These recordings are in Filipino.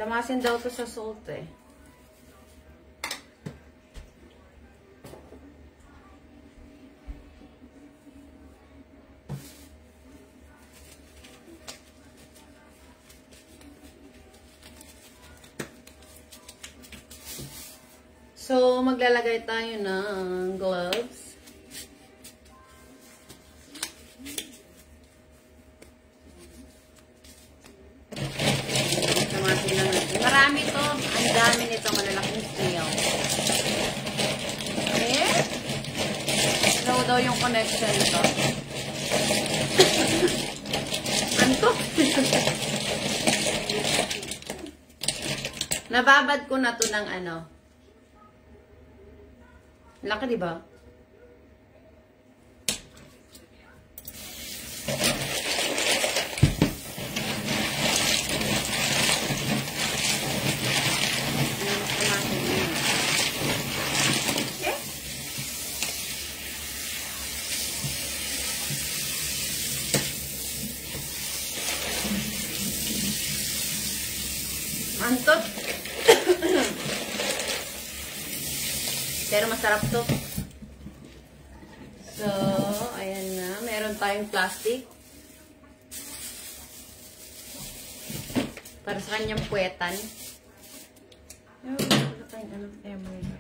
Lamasin daw to sa salt eh. So, maglalagay tayo ng gloves. Samasin lang natin. Marami to. Ang dami nito. Malalaking snail. Okay? Slow daw yung connection nito. Anto? Nababad ko na to ng ano. Laki, di ba? Okay. Antot. Pero masarap to. So, ayan na. Meron tayong plastic. Para sa kanyang puwetan. Wala tayong ano, thermometer.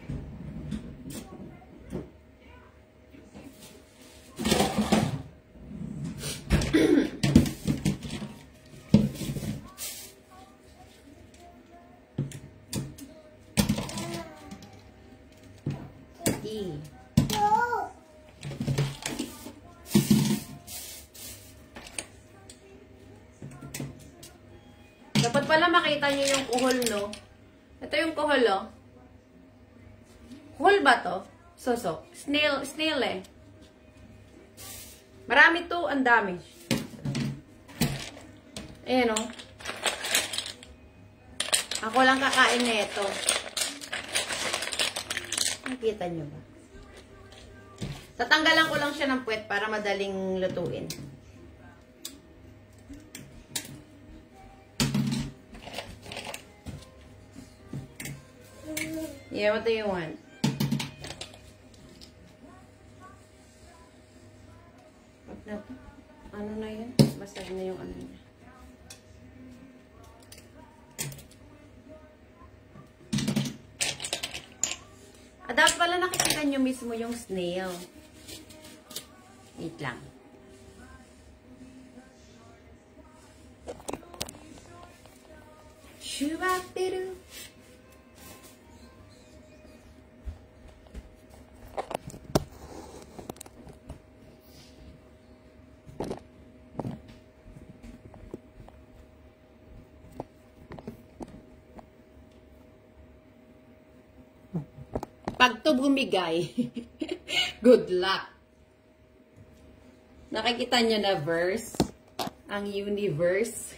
Dapat pala makita niyo yung kuhol, no? Ito yung kuhol, oh. Kuhol ba to? Sosok. Snail eh. Marami to, ang dami. Ayan, oh. Ako lang kakain nito. Nakita niyo ba? Tatanggalan ko lang siya ng puwet para madaling lutuin. Yeah, what do you want? Wag na to. Ano na yun? Basag na yung ano niya. Dapat pala nakikita nyo mismo yung snail. Wait lang. Shubapiru. Pag to bumigay, good luck. Nakikita nyo na verse? Ang universe.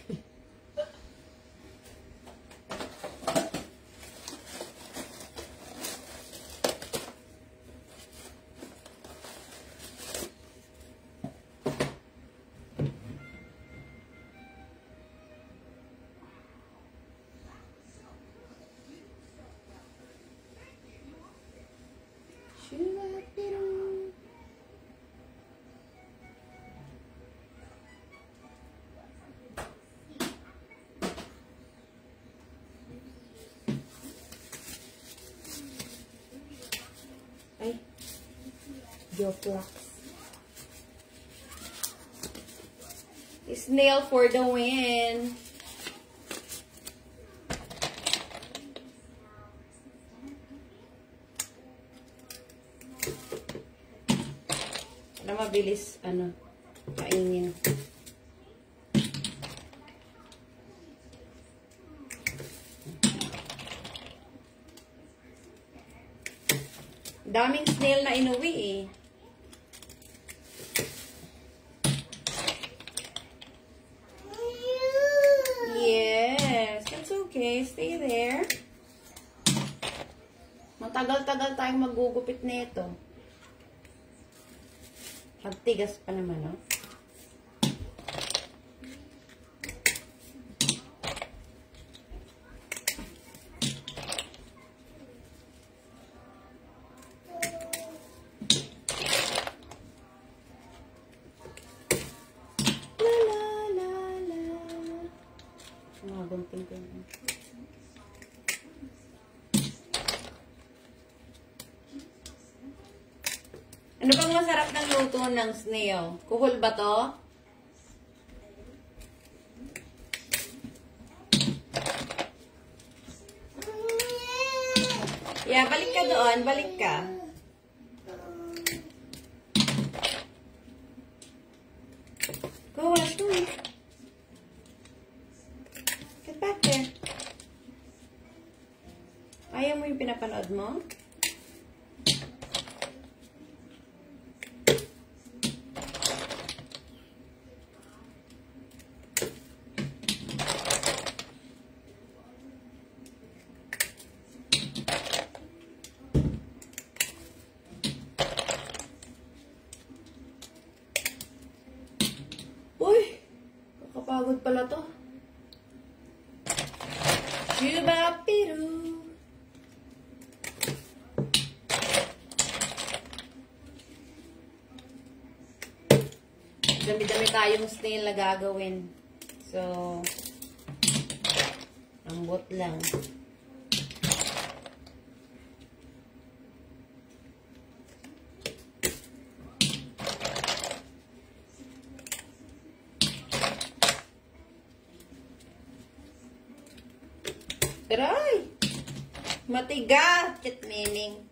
Ay, Joflax. Snail for the win. Para mabilis, ano, kainin. Daming snail na inuwi eh. Yes, that's okay. Stay there. Matagal-tagal tayong magugupit nito. Pagtigas pa naman, no? Ano bang masarap ng luto ng snail? Kuhol ba to? Yeah, balik ka doon. Balik ka. Go, let's go. Get back there. Ayaw mo yung pinapanood mo? Uy! Nakapagod pala to. Yubapiru. Dami-dami tayong snail na gagawin. So, ambot lang. Aray! Matigas! Kitmining.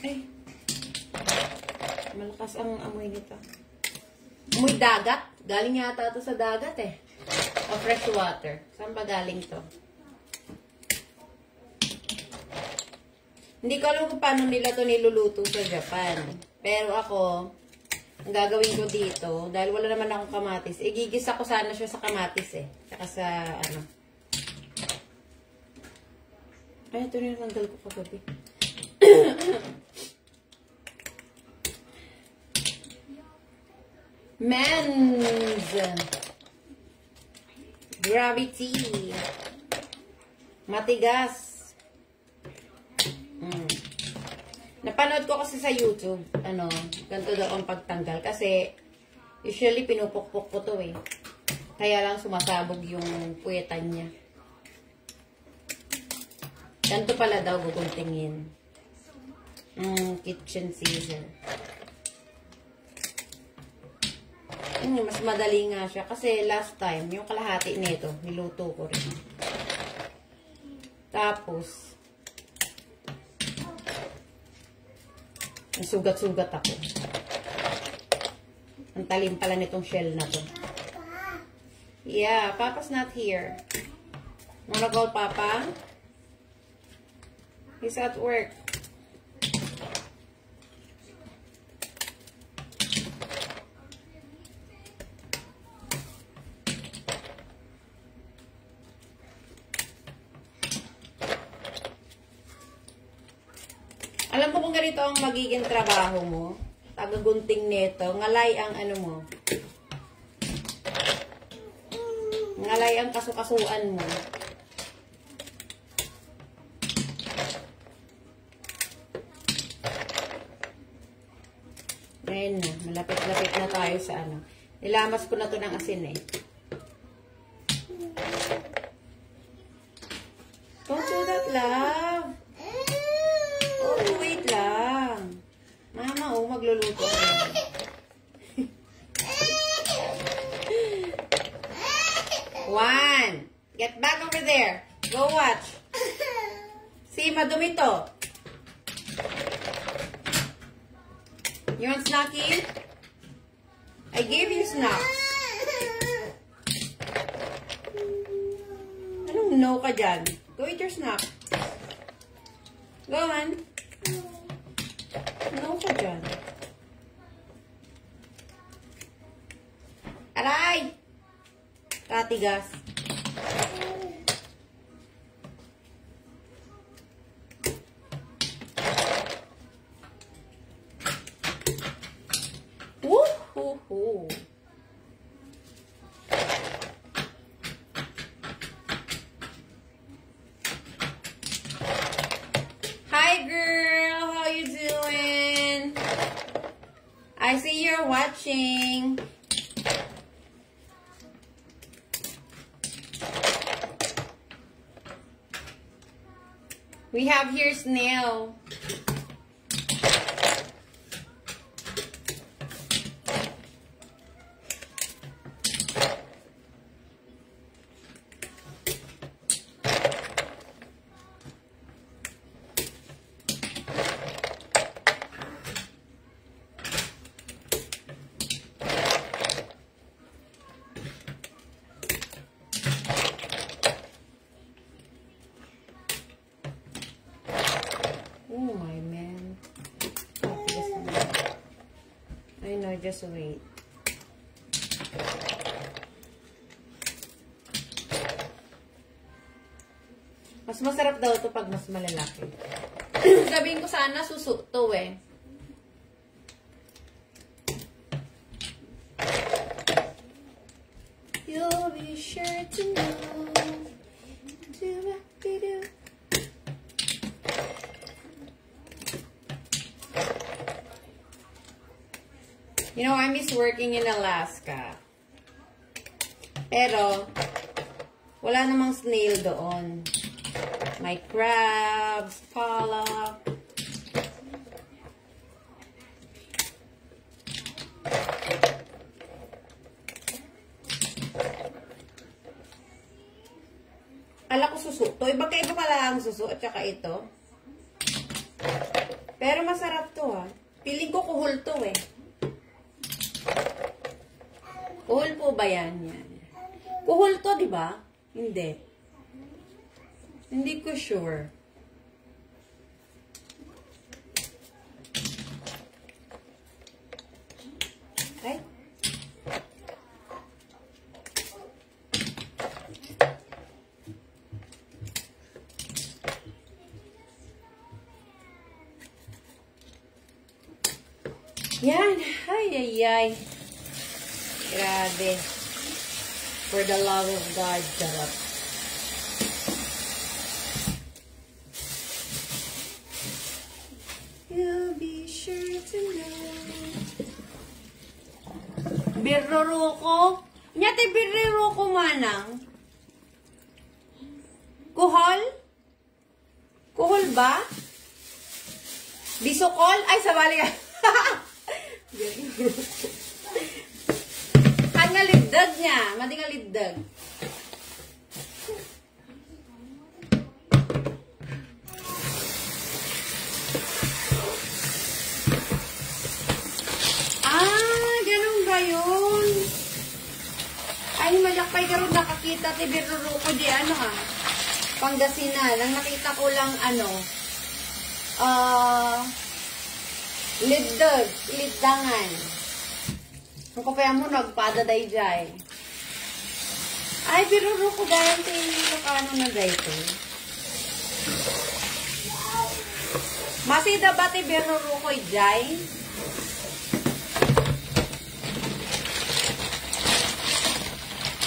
Ay. Malakas ang amoy nito. Amoy dagat. Galing yata ito sa dagat eh. O fresh water. Saan ba galing to? Hindi ko alam kung paano nila to niluluto sa Japan. Pero ako, ang gagawin ko dito, dahil wala naman akong kamatis, igigisa ko sana siya sa kamatis eh. Tsaka sa ano. Ay, ito na yung tanggal ko kagabi. Men's Gravity. Matigas. Napanood ko kasi sa YouTube, ganito daw ang pagtanggal. Kasi, usually pinupukpok ko to eh. Kaya lang sumasabog yung puwetan niya. Ganito pala daw guguntingin. Kitchen scissor. Mas madali nga siya. Kasi last time, yung kalahati nito, niluto ko rin. Tapos, sugat-sugat ako. Ang talim pala nitong shell na to. Yeah, Papa's not here. Wanna call Papa? He's at work. Alam mo kung ganito ang magiging trabaho mo, tagagunting nito, ngalay ang ano mo, ngalay ang kasukasuan mo. Ngayon na, malapit-lapit na tayo sa ano. Nilamas ko na to ng asin eh. Don't do that, love. Oh, wait lang. Mama, oh, magluluto ako. One. Get back over there. Go watch. See, madumi to. You want snacking? I gave you snacks. Anong no ka dyan? Go eat your snack. Go on. No ka dyan. Aray! Katigas. Woo-hoo-hoo. for watching. We have here snail. Oh my man. I know, just wait. Mas masarap daw to pag mas malalaki. Sabihin ko sana suso to eh. You'll be sure to know. Do-ba-dee-doo. You know, I miss working in Alaska. Pero, wala namang snail doon. May crabs, pollock. Kala ko suso to. Iba pala ang suso at saka ito. Pero masarap to ha. Piling ko kuhol to eh. Kuhol po ba yan? Yan. Kuhol to, di ba? Hindi. Hindi ko sure. Okay? Yan. Ay, ay, ay. Grabe. For the love of God, sarap. You'll be sure to know. Birruruko? Nyate birruruko manang? Kuhol? Kuhol ba? Bisukol? Ay, sabali ka. Nga liddag niya. Madi nga liddag. Ganun ba yun? Ay, malakpay ka rin nakakita ti Biruruko di ano ha. Pangasinan. Ang nakita ko lang ano, liddag, liddangan. Ang kapaya mo, nagpadaday jay. Ay, Biruruko dayan ito yung Ilocano na dito. Masida ba ito Biruruko jay?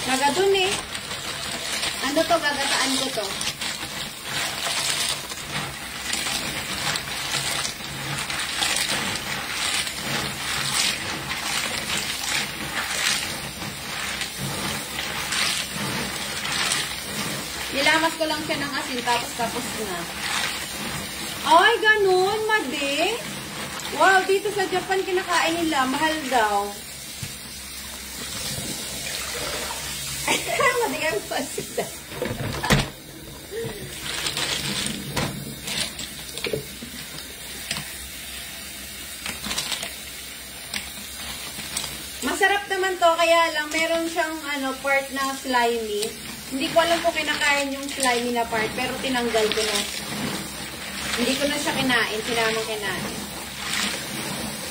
Nagadun eh. Ano to, gagataan ko to. Nilamas ko lang siya ng asin, tapos na. Ay, ganun, madi. Wow, dito sa Japan kinakain nila. Mahal daw. Madi kang pasida. Masarap naman to, kaya lang meron siyang part na slimy. Hindi ko alam kung kinakain yung slimy na part, pero tinanggal ko na. Hindi ko na siya kinain, sinamang kinain.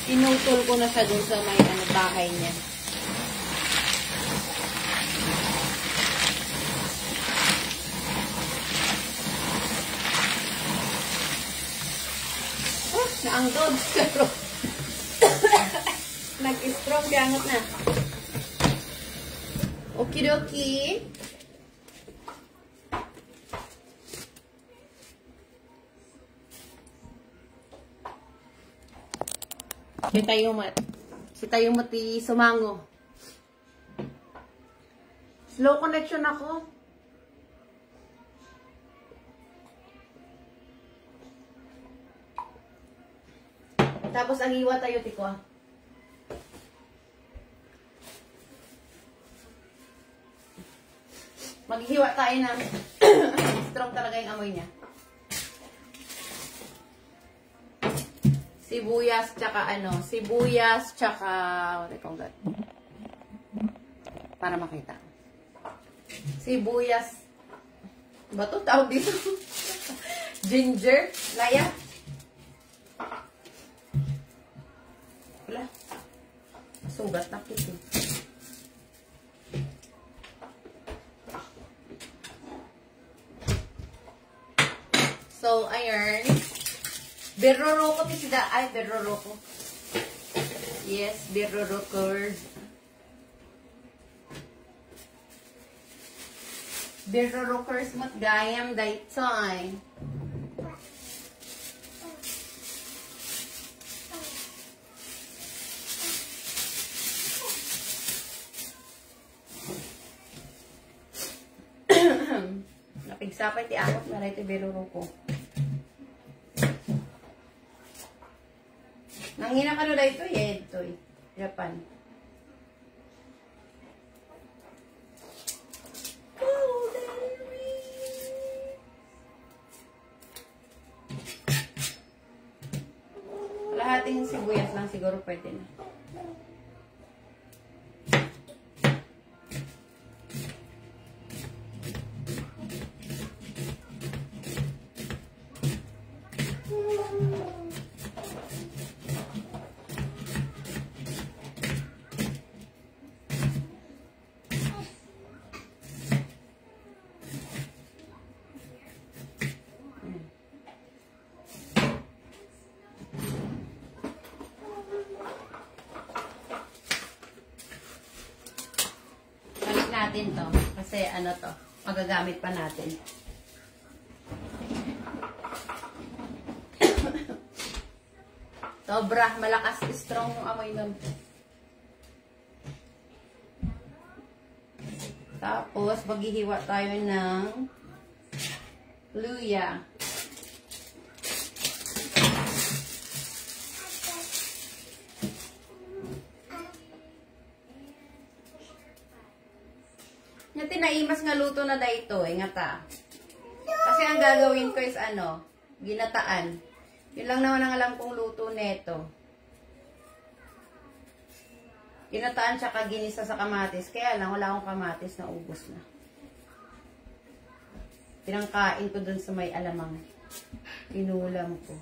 Tinutol ko na siya dun sa may bahay niya. Oh, naangdod. Pero, nag-strong, diangot na. Okidoki. Kita yung Si tayo mo ti sumango. Slow connection ako. Tapos ang iwa tayo tiko. Maghihiwa tayo ng strong talaga yung amoy niya. Sibuyas tsaka sibuyas tsaka what I call that? Para makita. Sibuyas. Ba to tawag dito? Ginger, laya. Wala. Sugat na kito. So, ayan. Berroroko tisda. Ay, berroroko. Yes, berrorokers. Berrorokers mat gayam daytoy. Napigsapay ti akot na rin ti berroroko. Nangina ka na ito ito Japan. Kalahating sibuyas lang siguro pwede na. Natin to kasi to magagamit pa natin. Sobra malakas, strong yung amoy nun. Tapos maghihiwa tayo ng luya. Nga tinaimas nga luto na dayto nga ta. Kasi ang gagawin ko is ginataan. Yun lang naman ang alam kong luto neto. Ginataan tsaka ginisa sa kamatis. Kaya lang wala akong kamatis na ubos na. Pinangkain ko dun sa may alamang. Pinulam ko.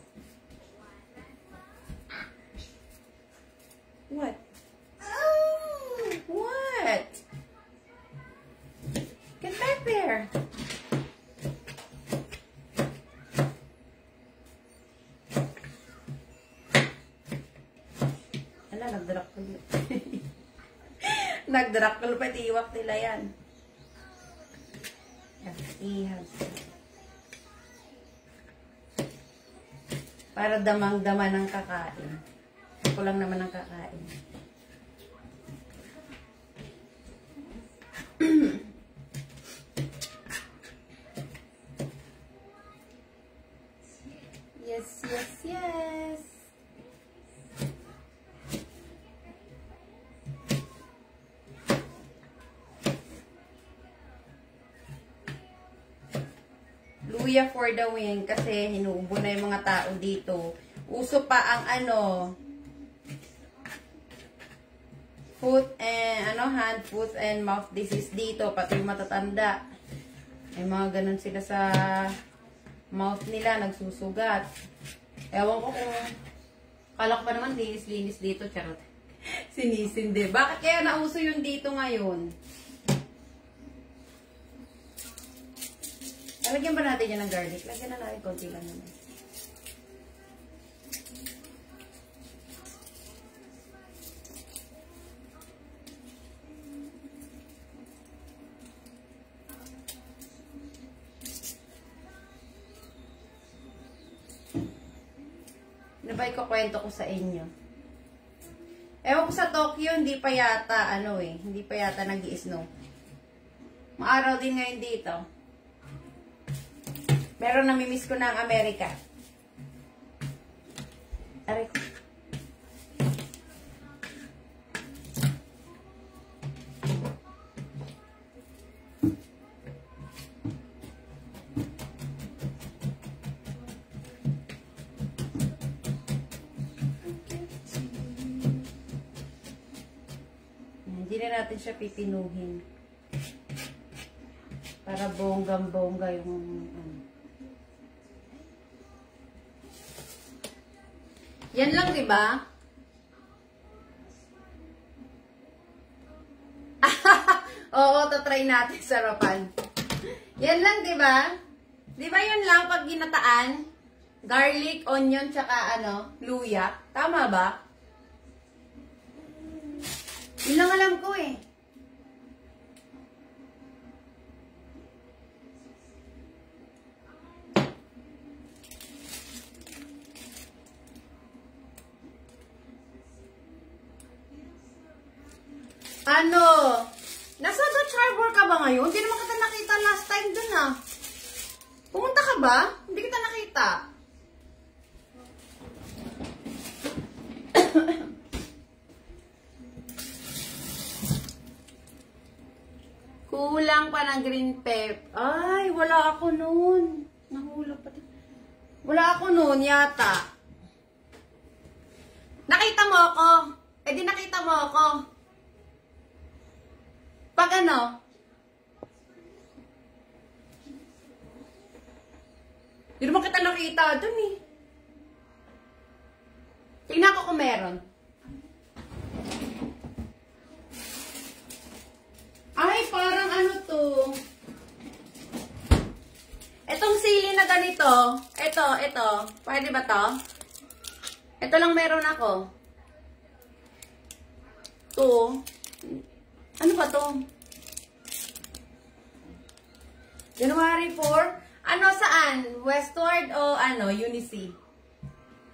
What? What? Get back there. Ala, nagdrakul. Nagdrakul pa tiwak nila yan. Ihas. Para damang-dama ng kakain. Ako lang naman ang kakain. Yes, yes, yes. Luya for the win kasi hinuubo na yung mga tao dito. Uso pa ang foot and hand, foot and mouth disease dito, pati yung matatanda. May mga ganun sila sa mouth nila, nagsusugat. Ewan ko kung kala ko pa naman linis-linis dito, charot. Sinisindi. Bakit kaya nauso yun dito ngayon? Lagyan ba natin yan ng garlic? Lagyan na natin konti lang naman. Ano ba ikukwento ko sa inyo? Ewan ko sa Tokyo, hindi pa yata, hindi pa yata nag-i-snow. Maaraw din ngayon dito. Pero namimiss ko na ang Amerika. Aray ko. Hindi na natin siya pipinuhin. Para bonggang-bongga yung Yan lang, di ba? Oo, tatry natin sarapan. Yan lang, di ba? Di ba yan lang pag ginataan? Garlic, onion, tsaka luya. Tama ba? Yun lang alam ko eh. Nasa Dutch Harbor ka ba ngayon? Hindi naman kita nakita last time dun ah. Pumunta ka ba? Hindi kita nakita. Kulang pa ng green pep. Ay, wala ako noon. Nahulog pa. Wala ako noon yata. Nakita mo ako. Eh di nakita mo ako. Pag Hindi naman kita nakita dun eh. Tingnan ko kung meron. Ay, parang to. Etong sili na ganito. Ito. Pwede ba to? Ito lang meron ako. To. Ano ba to? January 4? Saan? Westward o Unicy?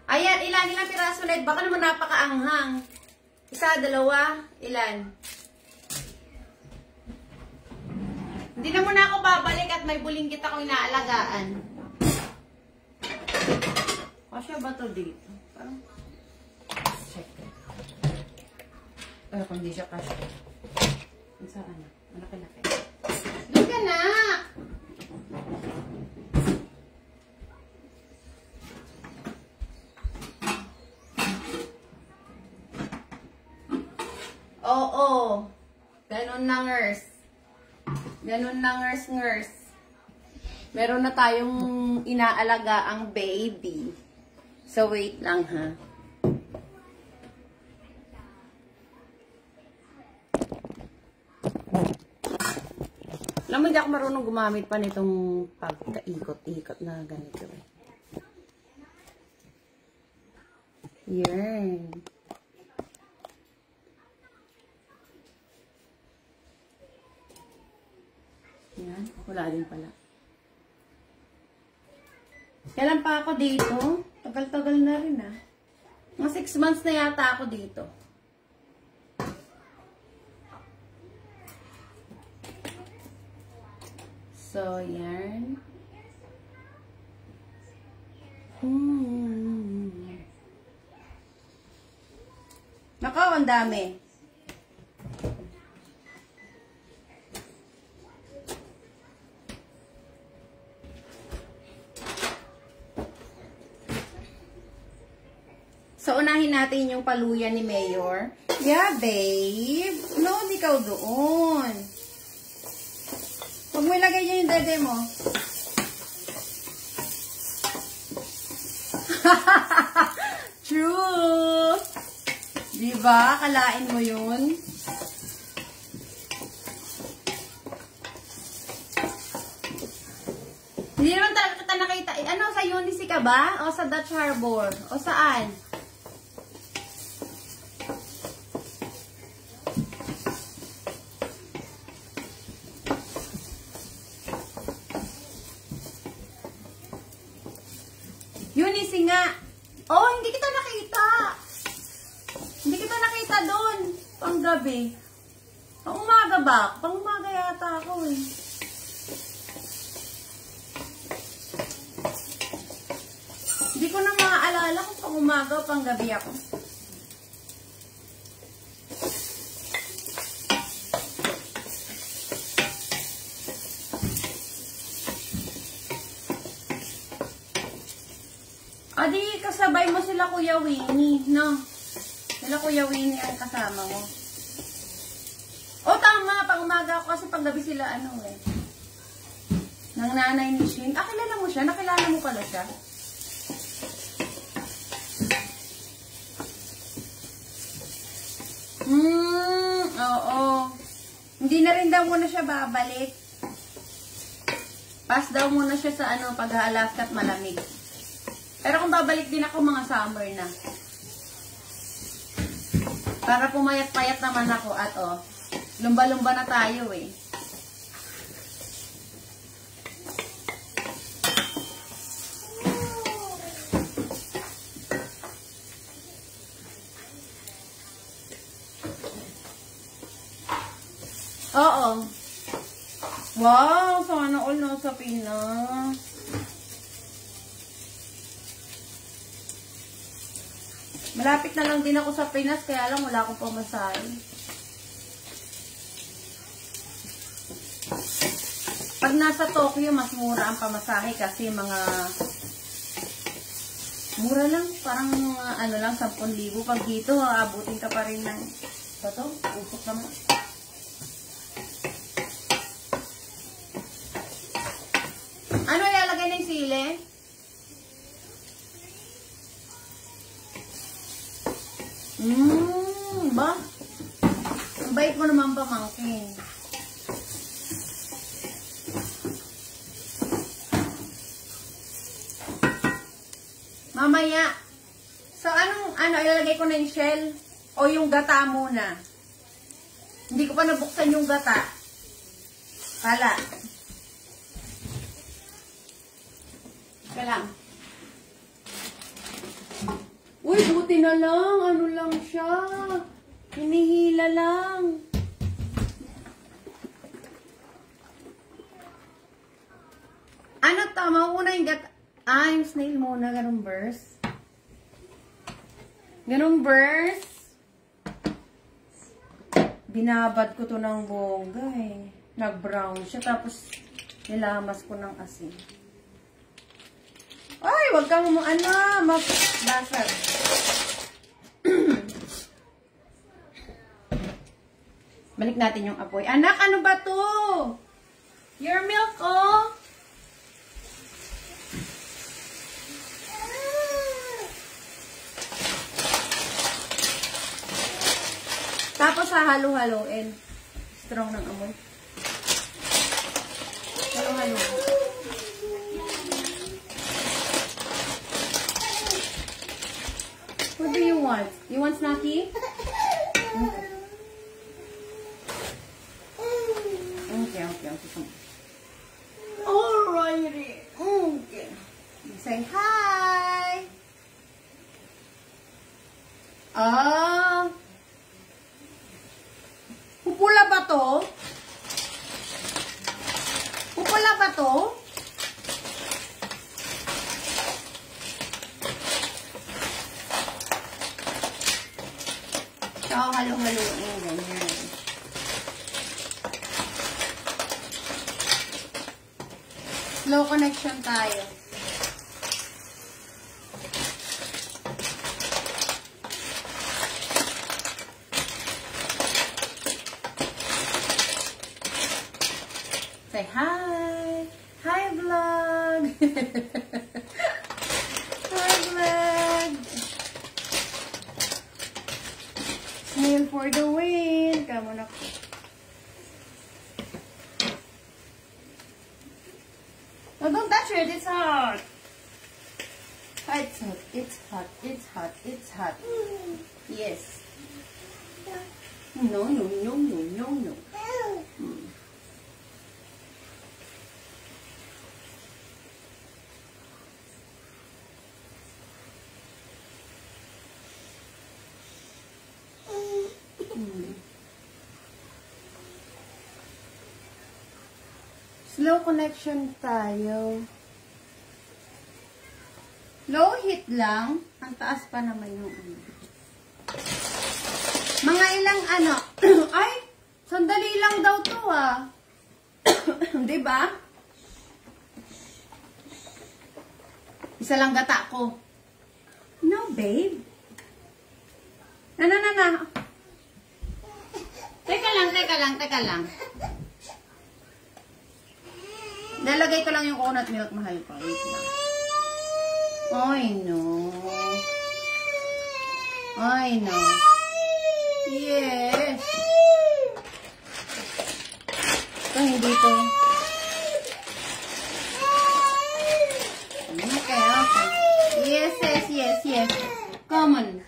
Ayan, ilang piraso ulit. Baka naman napakaanghang. Isa, dalawa, ilan? Hindi na muna ako babalik at may bulinggit akong inaalagaan. Kasya ba to dito? Parang, check. Pero kung hindi siya kasya. Saan? Malaki-laki. Doon ka na! Oo. Ganun na, nurse. Ganun na, nurse. Meron na tayong inaalaga ang baby. So, wait lang, ha? Alam mo, hindi ako marunong gumamit pa nitong pagkaikot-ikot na ganito. Yan. Yan. Wala din pala. Kailan pa ako dito? Tagal-tagal na rin ah. Mga 6 months na yata ako dito. So, yan. Nakaw, ang dami. So, unahin natin yung paluya ni Mayor. Yeah, babe. No, ikaw doon. Huwag mo ilagay niya yung dede mo. True! Diba? Kalain mo yun. Hindi naman talaga kita nakita. Sa Unicy ka ba? O sa Dutch Harbor? O saan? Unicy nga. Oh, hindi kita nakita. Hindi kita nakita gabi. Pang umaga ba? Pang umaga yata ako eh. Hindi ko na maaalala kung pang umaga o pang gabi ako. Adi, kasabay mo sila Kuya Winnie, no? Sila Kuya Winnie ang kasama mo. O, tama. Pang umaga ako kasi pang gabi sila, ano eh. Nang nanay ni Shin. Ah, kilala mo siya? Nakilala mo pala siya? Oo. Hindi na rin daw muna siya babalik. Pass daw muna siya sa ano, pag-Alaska at malamig. Pero kung babalik din ako, mga summer na. Para pumayat-payat naman ako at lumba-lumba na tayo eh. Oo. Wow, sana all nasa Pinas. Malapit na lang din ako sa Pinas, kaya lang wala akong pamasahe. Pag nasa Tokyo, mas mura ang pamasahe kasi mga mura lang, parang ano lang, 10,000. Pag dito, aabutin ka pa rin ng ito, usok naman. Ano ilalagay ng sili? Ba? Ang bait mo naman pamangkin. Mamaya. So, ano ilalagay ko na yung shell? O yung gata muna? Hindi ko pa nabuksan yung gata. Pala. Kailang. Uy, buti na lang. Ano lang siya. Hinihila lang. Ano to? Mauna yung gata. Ah, yung snail muna. Ganong burst. Ganong burst. Binabad ko to ng bongga eh. Nag-brown siya. Tapos, nilamas ko ng asin. Ay, wag kang basag. Balik natin yung apoy. Anak, ano ba to? Your milk, oh. Tapos hahalo-haloin. Strong ng amoy. Halo-halo. What do you want? You want snacky? Okay. Alrighty. Okay. Say hi. Pupula ba to? Pupula ba to? So, halo-haloin. Ganyan. Slow connection tayo. Say hi! Hi, vlog! Hi, vlog! Snail for the win! Come on up. No, don't touch it. It's hot. It's hot. It's hot. It's hot. It's hot. Yes. No. Slow connection tayo. Low heat lang. Ang taas pa naman yung ano. Mga ilang ano. Ay! Sandali lang daw to ah. Diba? Isa lang gata ko. No, babe. Na. Teka lang. Nalagay ko lang yung coconut milk, mahal ko. Wait lang. Ay, no. Ay, no. Yes. Ito, hindi to. Okay. Yes. Come on.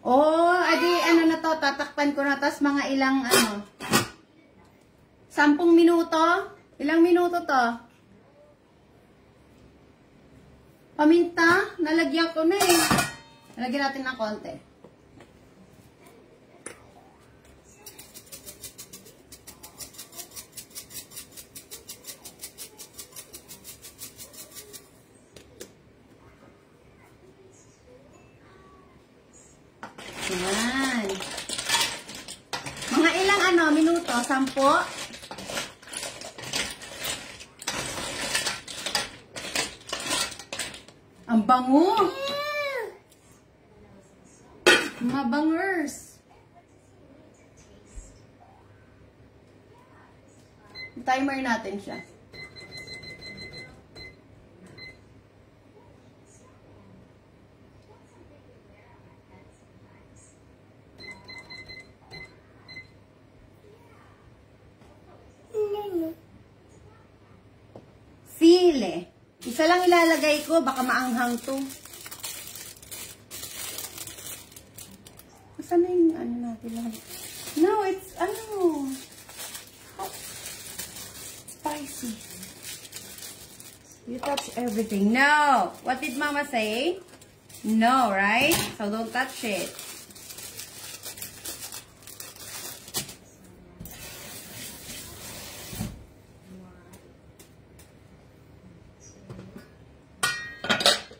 Oh, adi, ano na to, tatakpan ko na, tas mga ilang, 10 minuto? Ilang minuto to? Paminta? Nalagyan ko na eh. Nalagyan natin ng konti. Yan. Mga ilang minuto? 10? Ang bango! Mabangers! Timer natin siya. Sile. Isa lang ilalagay ko, baka maanghang to. Saan na yung natin lang? No, it's spicy. You touch everything. No! What did Mama say? No, right? So don't touch it.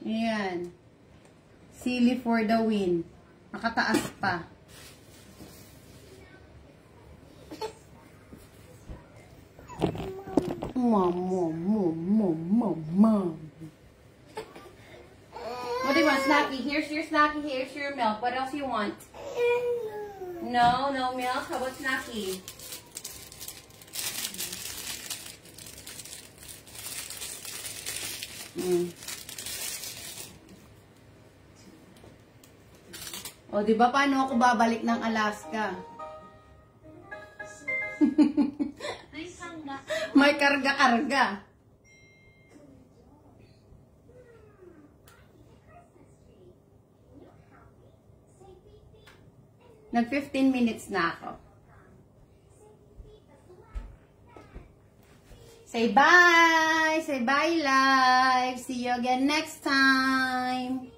Ayan. Sili for the win. Nakataas pa. Mom. What do you want, Snacky? Here's your Snacky. Here's your milk. What else you want? No milk. How about Snacky? O, di ba paano ako babalik ng Alaska? May karga-karga. Nag 15 minutes na ako. Say bye! Say bye, live! See you again next time!